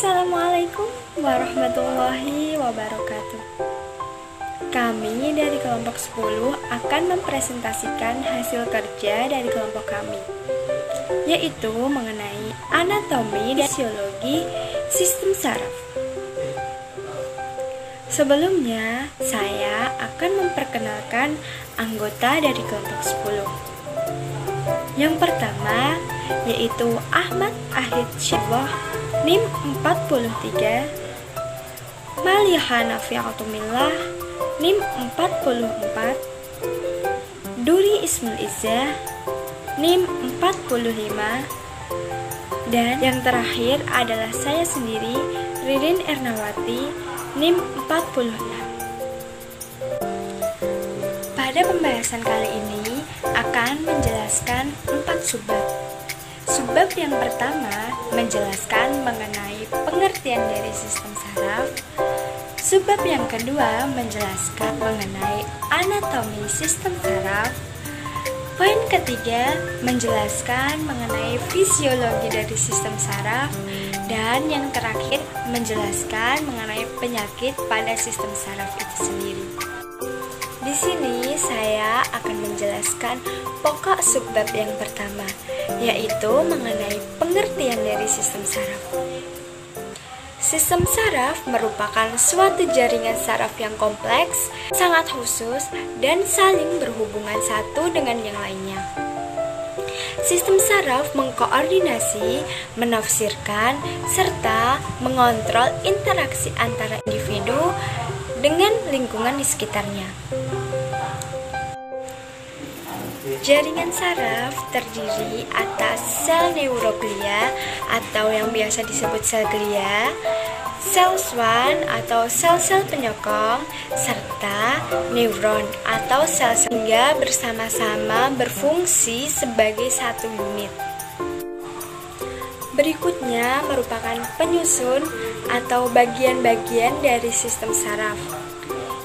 Assalamualaikum warahmatullahi wabarakatuh. Kami dari kelompok 10 akan mempresentasikan hasil kerja dari kelompok kami, yaitu mengenai anatomi dan fisiologi sistem saraf. Sebelumnya, saya akan memperkenalkan anggota dari kelompok 10. Yang pertama, yaitu Ahmad Ahid Syibah, NIM 43, Maliha Nafiatumillah, NIM 44, Duri Ismul Izzah, NIM 45, dan yang terakhir adalah saya sendiri, Ririn Ernawati, NIM 46. Pada pembahasan kali ini akan menjelaskan 4 subbab. Subbab yang pertama menjelaskan mengenai pengertian dari sistem saraf. Subbab yang kedua menjelaskan mengenai anatomi sistem saraf. Poin ketiga menjelaskan mengenai fisiologi dari sistem saraf. Dan yang terakhir menjelaskan mengenai penyakit pada sistem saraf itu sendiri. Di sini saya akan menjelaskan pokok subbab yang pertama, yaitu mengenai pengertian dari sistem saraf. Sistem saraf merupakan suatu jaringan saraf yang kompleks, sangat khusus, dan saling berhubungan satu dengan yang lainnya. Sistem saraf mengkoordinasi, menafsirkan, serta mengontrol interaksi antara individu dengan lingkungan di sekitarnya. Jaringan saraf terdiri atas sel neuroglia atau yang biasa disebut sel glia, sel Schwann atau sel-sel penyokong, serta neuron atau sel-sel hingga bersama-sama berfungsi sebagai satu unit. Berikutnya merupakan penyusun atau bagian-bagian dari sistem saraf.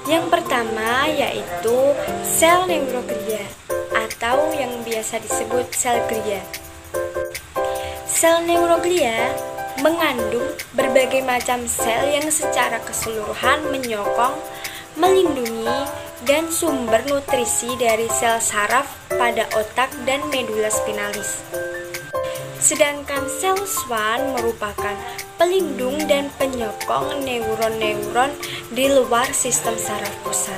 Yang pertama yaitu sel neuroglia atau yang biasa disebut sel glia. Sel neuroglia mengandung berbagai macam sel yang secara keseluruhan menyokong, melindungi, dan sumber nutrisi dari sel saraf pada otak dan medula spinalis. Sedangkan sel Schwann merupakan pelindung dan penyokong neuron-neuron di luar sistem saraf pusat.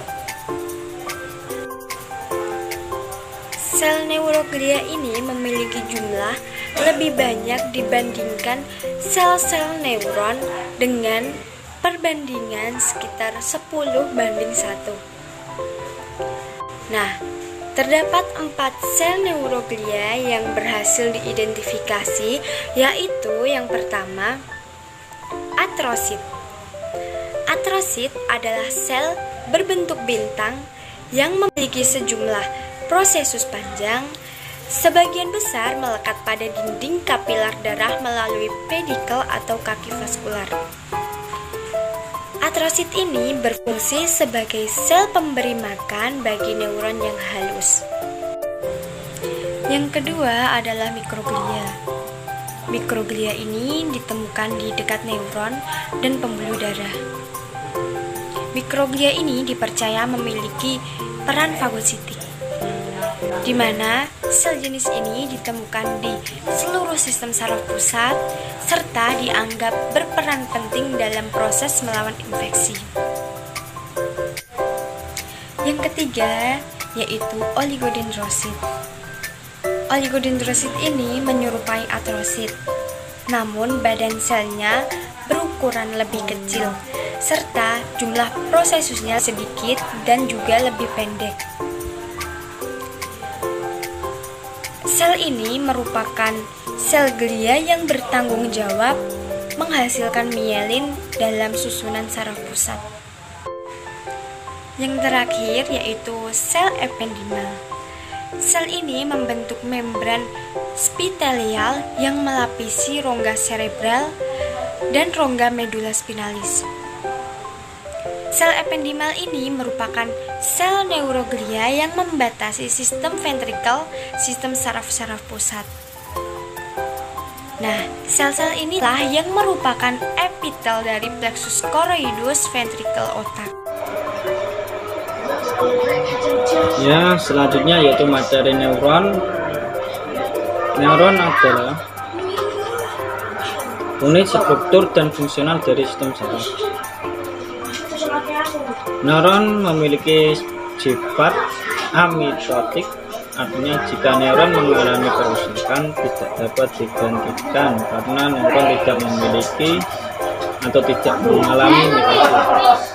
Sel neuroglia ini memiliki jumlah lebih banyak dibandingkan sel-sel neuron dengan perbandingan sekitar 10:1. Nah, terdapat 4 sel neuroglia yang berhasil diidentifikasi, yaitu yang pertama, atrosit. Atrosit adalah sel berbentuk bintang yang memiliki sejumlah prosesus panjang. Sebagian besar melekat pada dinding kapilar darah melalui pedikel atau kaki vaskular. Atrosit ini berfungsi sebagai sel pemberi makan bagi neuron yang halus. Yang kedua adalah mikroglia. Mikroglia ini ditemukan di dekat neuron dan pembuluh darah. Mikroglia ini dipercaya memiliki peran fagositik, di mana sel jenis ini ditemukan di seluruh sistem saraf pusat serta dianggap berperan penting dalam proses melawan infeksi. Yang ketiga yaitu oligodendrosit. Oligodendrosit ini menyerupai atrosit, namun badan selnya berukuran lebih kecil serta jumlah prosesusnya sedikit dan juga lebih pendek. Sel ini merupakan sel glia yang bertanggung jawab menghasilkan mielin dalam susunan saraf pusat. Yang terakhir yaitu sel ependimal. Sel ini membentuk membran spitelial yang melapisi rongga cerebral dan rongga medula spinalis. Sel ependimal ini merupakan sel neuroglia yang membatasi sistem ventrikel, sistem saraf-saraf pusat. Nah, sel-sel inilah yang merupakan epitel dari plexus choroidus ventricle otak. Ya, selanjutnya yaitu materi neuron. Neuron adalah unit struktur dan fungsional dari sistem saraf. Neuron memiliki sifat amitotik, artinya jika neuron mengalami kerusakan tidak dapat digantikan karena neuron tidak memiliki atau tidak mengalami mitosis.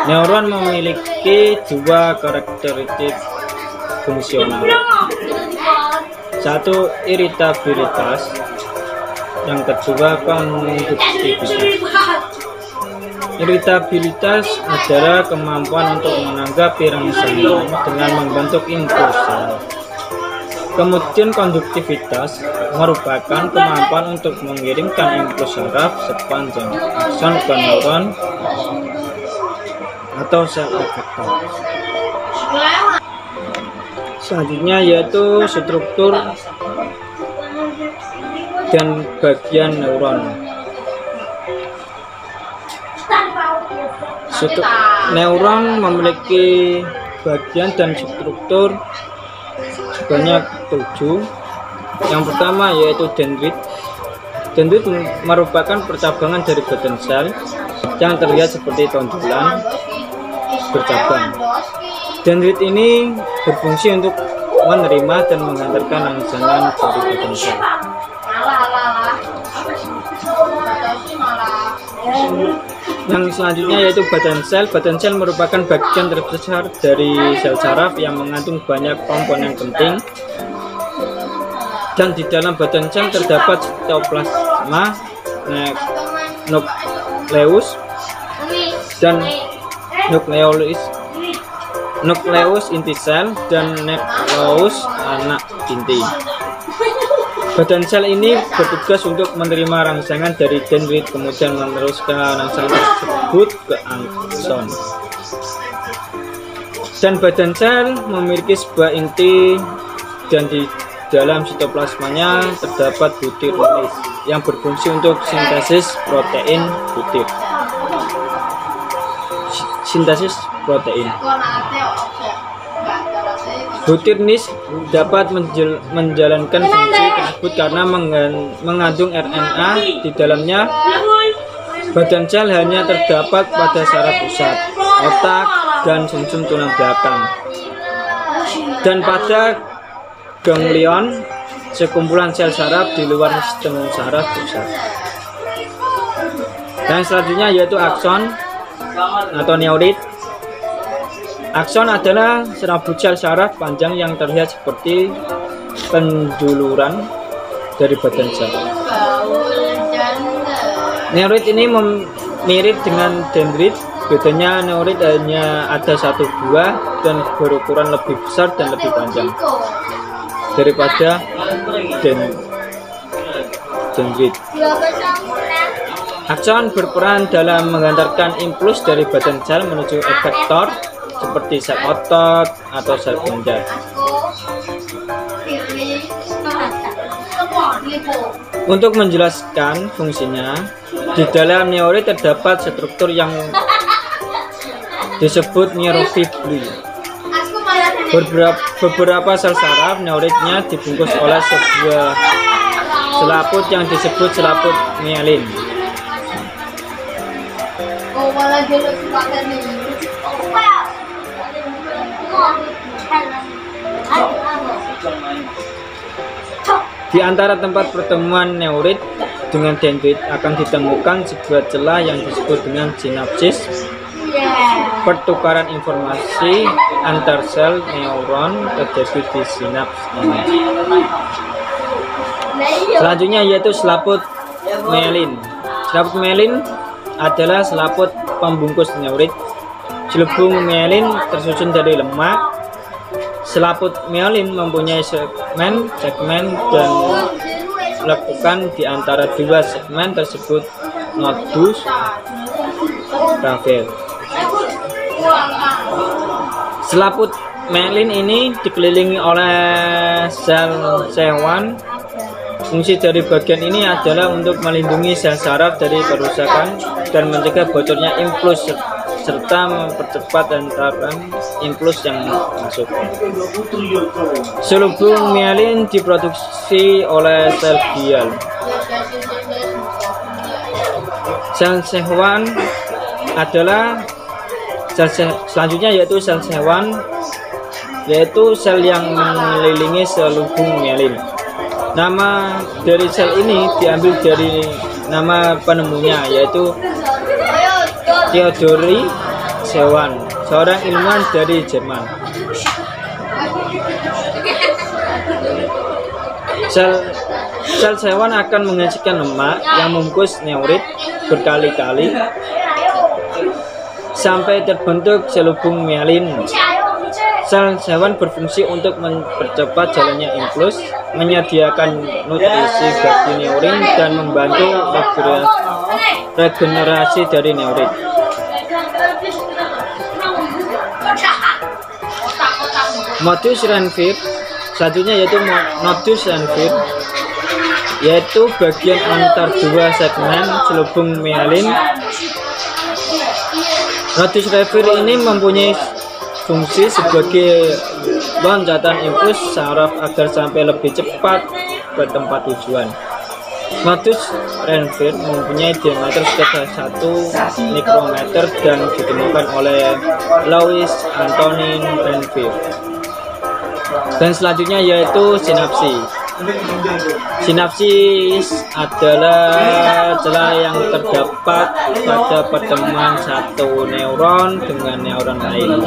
Neuron memiliki dua karakteristik fungsional. Satu, iritabilitas. Yang kedua, konduktivitas. Iritabilitas adalah kemampuan untuk menanggapi rangsangan dengan membentuk impuls. Kemudian konduktivitas merupakan kemampuan untuk mengirimkan impuls saraf sepanjang akson ke neuron atau sel efektor. Selanjutnya yaitu struktur dan bagian neuron. Neuron memiliki bagian dan struktur sebanyak 7. Yang pertama yaitu dendrit. Dendrit merupakan percabangan dari badan sel yang terlihat seperti tonjolan bercabang. Dendrit ini berfungsi untuk menerima dan mengantarkan rangsangan dari badan sel. Yang selanjutnya yaitu badan sel. Badan sel merupakan bagian terbesar dari sel saraf yang mengandung banyak komponen penting. Dan di dalam badan sel terdapat sitoplasma, nukleus, dan nukleus inti sel dan nukleus anak inti. Badan sel ini bertugas untuk menerima rangsangan dari dendrit, kemudian meneruskan rangsangan tersebut ke akson. Dan badan sel memiliki sebuah inti dan di dalam sitoplasmanya terdapat butir nulis yang berfungsi untuk sintesis protein butir. Sintesis protein. Butir nis dapat menjalankan fungsi tersebut karena mengandung RNA di dalamnya. Badan sel hanya terdapat pada saraf pusat, otak, dan sumsum tulang belakang. Dan pada ganglion, sekumpulan sel saraf di luar sistem saraf pusat. Dan selanjutnya yaitu akson atau neurit. Akson adalah serabut sel saraf panjang yang terlihat seperti penjuluran dari badan sel. Neurit ini mirip dengan dendrit, bedanya neurit hanya ada satu buah dan berukuran lebih besar dan lebih panjang daripada dendrit. Akson berperan dalam mengantarkan impuls dari badan sel menuju efektor seperti sel otot atau sel kelenjar. Untuk menjelaskan fungsinya, di dalam neurit terdapat struktur yang disebut neurofibri. Beberapa sel saraf neuritnya dibungkus oleh sebuah selaput yang disebut selaput myelin. Di antara tempat pertemuan neurit dengan dendrit akan ditemukan sebuah celah yang disebut dengan sinapsis. Pertukaran informasi antar sel neuron terjadi di sinaps ini. Selanjutnya yaitu selaput myelin. Selaput myelin adalah selaput pembungkus neurit. Selubung myelin tersusun dari lemak. Selaput myelin mempunyai segmen dan lekukan di antara dua segmen tersebut nodus Ravel. Selaput myelin ini dikelilingi oleh sel C1 Fungsi dari bagian ini adalah untuk melindungi sel saraf dari kerusakan dan mencegah bocornya impuls serta mempercepat hantaran impuls yang masuk. Selubung mielin diproduksi oleh sel glial. Sel Schwann adalah selanjutnya yaitu sel Schwann, yaitu sel yang mengelilingi selubung mielin. Nama dari sel ini diambil dari nama penemunya, yaitu Theodor Schwann, seorang ilmuwan dari Jerman. Sel Schwann akan menghasilkan lemak yang membungkus neurit berkali-kali sampai terbentuk selubung mielin. Sel Schwann berfungsi untuk mempercepat jalannya impuls, menyediakan nutrisi bagi neurin, dan membantu regenerasi dari neurit. Modus Renfield selanjutnya yaitu modus Renfield, yaitu bagian antar dua segmen selubung mielin. Modus Renfield ini mempunyai fungsi sebagai loncatan impuls saraf agar sampai lebih cepat ke tempat tujuan. Modus Renfield mempunyai diameter sekitar 1 mikrometer dan ditemukan oleh Louis Antonin Renfield. Dan selanjutnya yaitu sinapsis. Sinapsis adalah celah yang terdapat pada pertemuan satu neuron dengan neuron lain.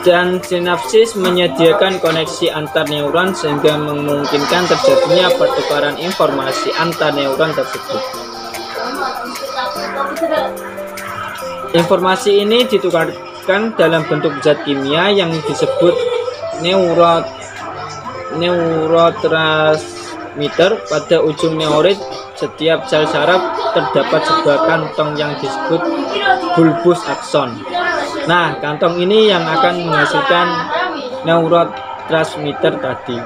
Dan sinapsis menyediakan koneksi antar neuron sehingga memungkinkan terjadinya pertukaran informasi antar neuron tersebut. Informasi ini ditukarkan dalam bentuk zat kimia yang disebut neurotransmitter. Pada ujung neurit setiap sel saraf terdapat sebuah kantong yang disebut bulbus akson. Nah, kantong ini yang akan menghasilkan neurotransmitter tadi.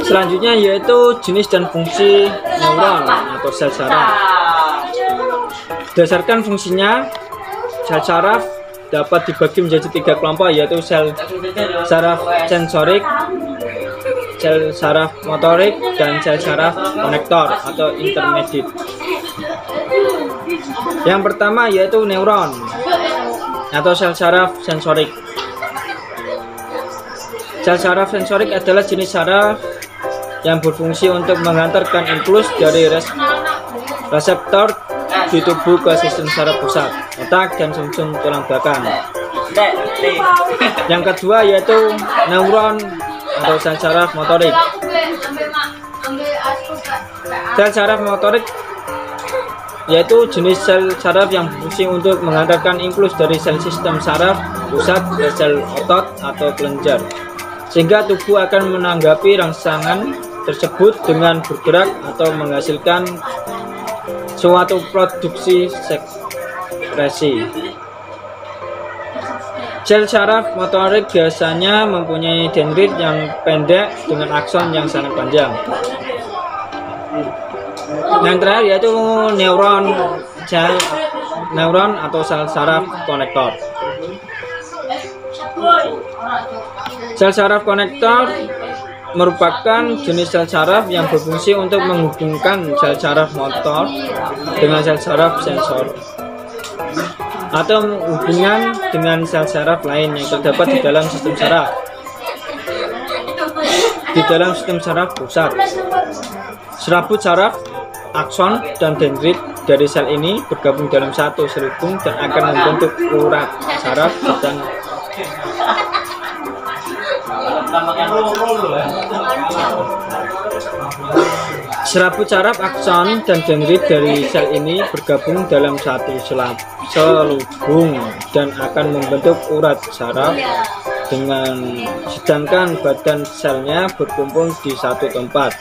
Selanjutnya yaitu jenis dan fungsi neuron atau sel saraf. Berdasarkan fungsinya, sel saraf dapat dibagi menjadi 3 kelompok, yaitu sel saraf sensorik, sel saraf motorik, dan sel saraf konektor atau intermediate. Yang pertama yaitu neuron atau sel saraf sensorik. Sel saraf sensorik adalah jenis saraf yang berfungsi untuk mengantarkan impuls dari reseptor di tubuh ke sistem saraf pusat, otak, dan sumsum tulang belakang. Yang kedua yaitu neuron atau sel saraf motorik. Sel saraf motorik yaitu jenis sel saraf yang berfungsi untuk mengantarkan impuls dari sel sistem saraf pusat ke sel otot atau kelenjar, sehingga tubuh akan menanggapi rangsangan tersebut dengan bergerak atau menghasilkan suatu produksi sekresi. Sel saraf motorik biasanya mempunyai dendrit yang pendek dengan akson yang sangat panjang. Yang terakhir yaitu neuron atau sel saraf konektor. Sel saraf konektor merupakan jenis sel saraf yang berfungsi untuk menghubungkan sel saraf motor dengan sel saraf sensor atau hubungan dengan sel saraf lain yang terdapat di dalam sistem saraf. Di dalam sistem saraf pusat, serabut saraf, akson, dan dendrit dari sel ini bergabung dalam satu selubung dan akan membentuk urat saraf dan serabut saraf, akson, dan dendrit dari sel ini bergabung dalam satu selubung dan akan membentuk urat saraf, sedangkan badan selnya berkumpul di satu tempat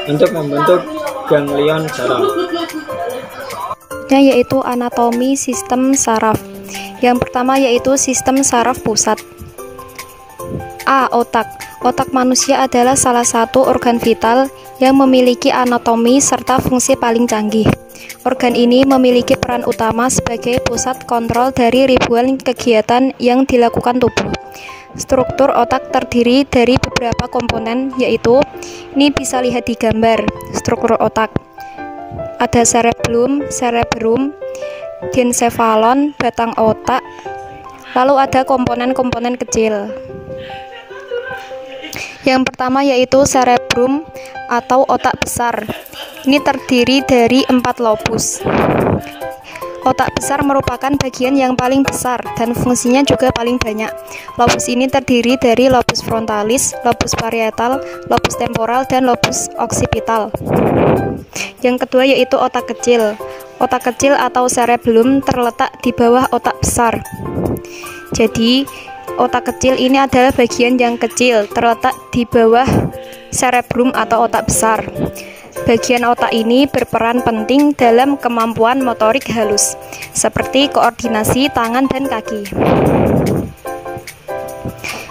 untuk membentuk ganglion saraf. Yaitu anatomi sistem saraf. Yang pertama yaitu sistem saraf pusat. A. Otak. Otak manusia adalah salah satu organ vital yang memiliki anatomi serta fungsi paling canggih. Organ ini memiliki peran utama sebagai pusat kontrol dari ribuan kegiatan yang dilakukan tubuh. Struktur otak terdiri dari beberapa komponen, yaitu ini bisa lihat di gambar struktur otak. Ada cerebrum, diencephalon, batang otak, lalu ada komponen-komponen kecil. Yang pertama yaitu cerebrum atau otak besar. Ini terdiri dari 4 lobus. Otak besar merupakan bagian yang paling besar dan fungsinya juga paling banyak. Lobus ini terdiri dari lobus frontalis, lobus parietal, lobus temporal, dan lobus occipital. Yang kedua yaitu otak kecil. Otak kecil atau cerebellum terletak di bawah otak besar. Jadi, otak kecil ini adalah bagian yang kecil, terletak di bawah cerebrum atau otak besar. Bagian otak ini berperan penting dalam kemampuan motorik halus, seperti koordinasi tangan dan kaki.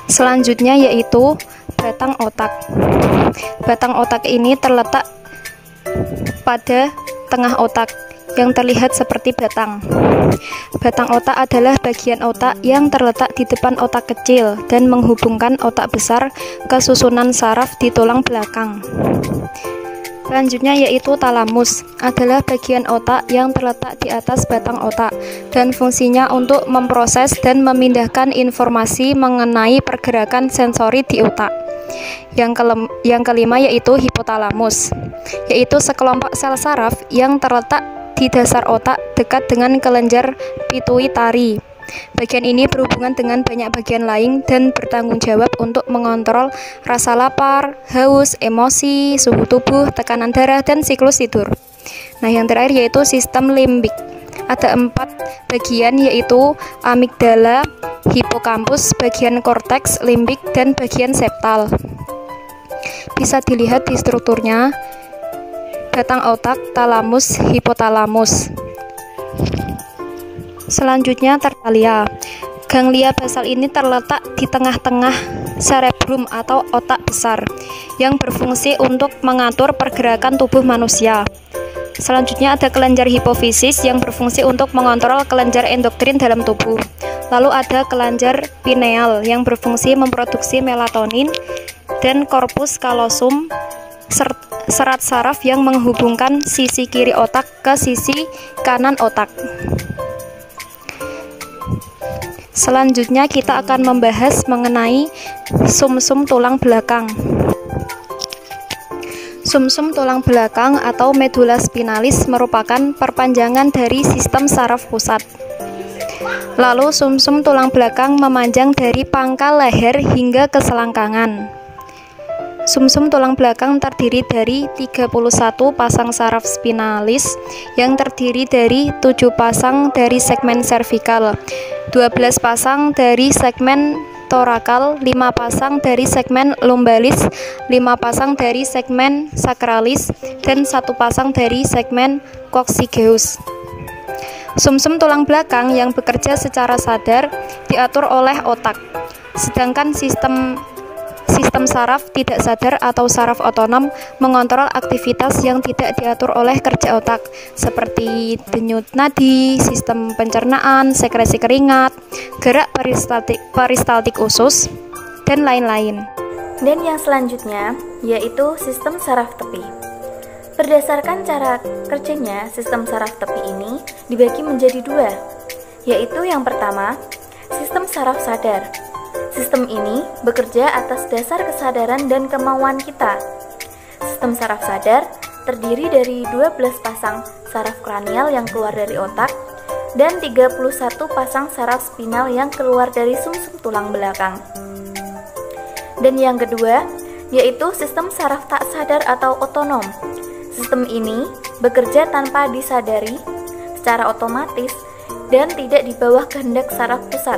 Selanjutnya yaitu batang otak. Batang otak ini terletak pada tengah otak, yang terlihat seperti batang. Batang otak adalah bagian otak yang terletak di depan otak kecil dan menghubungkan otak besar ke susunan saraf di tulang belakang. Selanjutnya yaitu talamus, adalah bagian otak yang terletak di atas batang otak dan fungsinya untuk memproses dan memindahkan informasi mengenai pergerakan sensori di otak. Yang kelima yaitu hipotalamus, yaitu sekelompok sel saraf yang terletak di dasar otak dekat dengan kelenjar pituitari. Bagian ini berhubungan dengan banyak bagian lain dan bertanggung jawab untuk mengontrol rasa lapar, haus, emosi, suhu tubuh, tekanan darah, dan siklus tidur. Nah, yang terakhir yaitu sistem limbik. Ada 4 bagian yaitu amigdala, hipokampus, bagian korteks, limbik, dan bagian septal. Bisa dilihat di strukturnya: batang otak, talamus, hipotalamus. Selanjutnya tertalia. Ganglia basal ini terletak di tengah-tengah cerebrum atau otak besar yang berfungsi untuk mengatur pergerakan tubuh manusia. Selanjutnya ada kelenjar hipofisis yang berfungsi untuk mengontrol kelenjar endokrin dalam tubuh. Lalu ada kelenjar pineal yang berfungsi memproduksi melatonin, dan korpus kalosum, serat saraf yang menghubungkan sisi kiri otak ke sisi kanan otak. Selanjutnya kita akan membahas mengenai sumsum tulang belakang. Sumsum tulang belakang atau medula spinalis merupakan perpanjangan dari sistem saraf pusat. Lalu sumsum tulang belakang memanjang dari pangkal leher hingga ke selangkangan. Sumsum tulang belakang terdiri dari 31 pasang saraf spinalis yang terdiri dari 7 pasang dari segmen servikal, 12 pasang dari segmen torakal, 5 pasang dari segmen lumbalis, 5 pasang dari segmen sakralis, dan 1 pasang dari segmen coccygeus. Sumsum tulang belakang yang bekerja secara sadar diatur oleh otak, sedangkan sistem saraf tidak sadar atau saraf otonom mengontrol aktivitas yang tidak diatur oleh kerja otak, seperti denyut nadi, sistem pencernaan, sekresi keringat, gerak peristaltik usus, dan lain-lain. Dan yang selanjutnya yaitu sistem saraf tepi. Berdasarkan cara kerjanya, sistem saraf tepi ini dibagi menjadi 2, yaitu yang pertama, sistem saraf sadar. Sistem ini bekerja atas dasar kesadaran dan kemauan kita. Sistem saraf sadar terdiri dari 12 pasang saraf kranial yang keluar dari otak dan 31 pasang saraf spinal yang keluar dari sumsum tulang belakang. Dan yang kedua, yaitu sistem saraf tak sadar atau otonom. Sistem ini bekerja tanpa disadari, secara otomatis, dan tidak di bawah kehendak saraf pusat.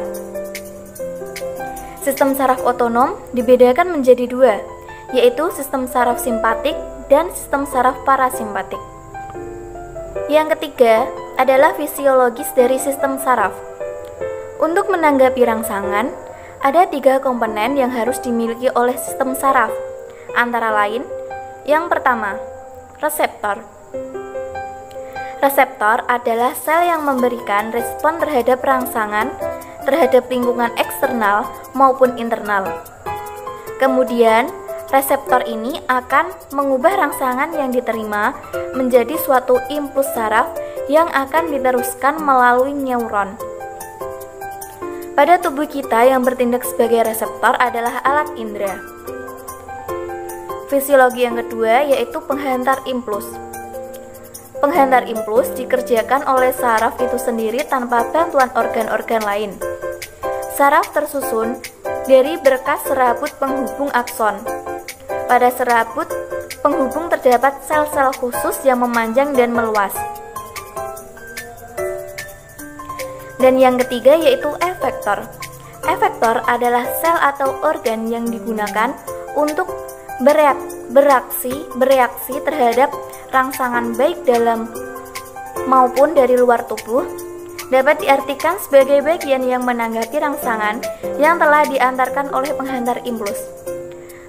Sistem saraf otonom dibedakan menjadi 2, yaitu sistem saraf simpatik dan sistem saraf parasimpatik. Yang ketiga adalah fisiologis dari sistem saraf. Untuk menanggapi rangsangan, Ada 3 komponen yang harus dimiliki oleh sistem saraf, antara lain, yang pertama, reseptor. Reseptor adalah sel yang memberikan respon terhadap rangsangan, terhadap lingkungan eksternal maupun internal. Kemudian, reseptor ini akan mengubah rangsangan yang diterima menjadi suatu impuls saraf yang akan diteruskan melalui neuron. Pada tubuh kita yang bertindak sebagai reseptor adalah alat indera. Fisiologi yang kedua yaitu penghantar impuls. Penghantar impuls dikerjakan oleh saraf itu sendiri tanpa bantuan organ-organ lain. Saraf tersusun dari berkas serabut penghubung akson. Pada serabut penghubung terdapat sel-sel khusus yang memanjang dan meluas. Dan yang ketiga yaitu efektor. Efektor adalah sel atau organ yang digunakan untuk bereaksi terhadap rangsangan baik dalam maupun dari luar tubuh. Dapat diartikan sebagai bagian yang menanggapi rangsangan yang telah diantarkan oleh penghantar impuls.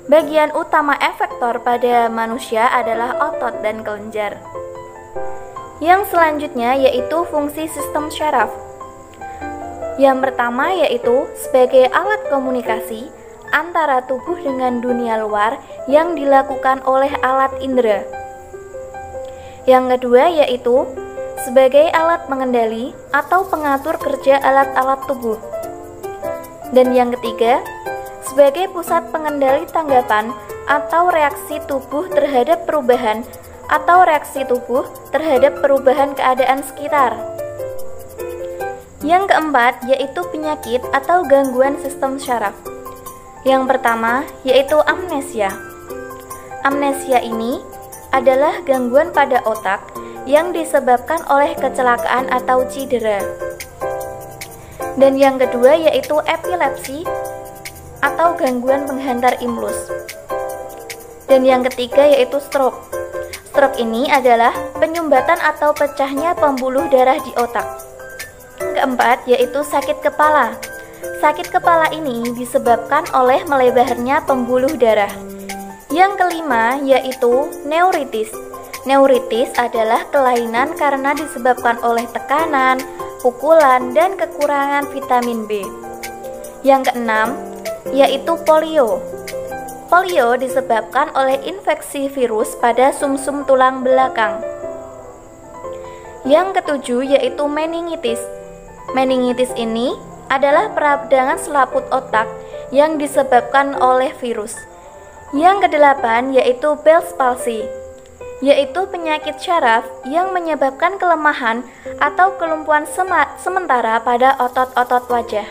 Bagian utama efektor pada manusia adalah otot dan kelenjar. Yang selanjutnya yaitu fungsi sistem syaraf. Yang pertama yaitu sebagai alat komunikasi antara tubuh dengan dunia luar yang dilakukan oleh alat indera. Yang kedua yaitu sebagai alat mengendali atau pengatur kerja alat-alat tubuh. Dan yang ketiga, sebagai pusat pengendali tanggapan atau reaksi tubuh terhadap perubahan atau reaksi tubuh terhadap perubahan keadaan sekitar. Yang keempat yaitu penyakit atau gangguan sistem syaraf. Yang pertama yaitu amnesia. Amnesia ini adalah gangguan pada otak yang disebabkan oleh kecelakaan atau cedera. Dan yang kedua yaitu epilepsi atau gangguan penghantar impuls. Dan yang ketiga yaitu stroke. Stroke ini adalah penyumbatan atau pecahnya pembuluh darah di otak. Keempat yaitu sakit kepala. Sakit kepala ini disebabkan oleh melebarnya pembuluh darah. Yang kelima yaitu neuritis. Neuritis adalah kelainan karena disebabkan oleh tekanan, pukulan, dan kekurangan vitamin B. Yang keenam yaitu polio. Polio disebabkan oleh infeksi virus pada sumsum tulang belakang. Yang ketujuh yaitu meningitis. Meningitis ini adalah peradangan selaput otak yang disebabkan oleh virus. Yang kedelapan yaitu Bell's palsy, yaitu penyakit syaraf yang menyebabkan kelemahan atau kelumpuhan sementara pada otot-otot wajah.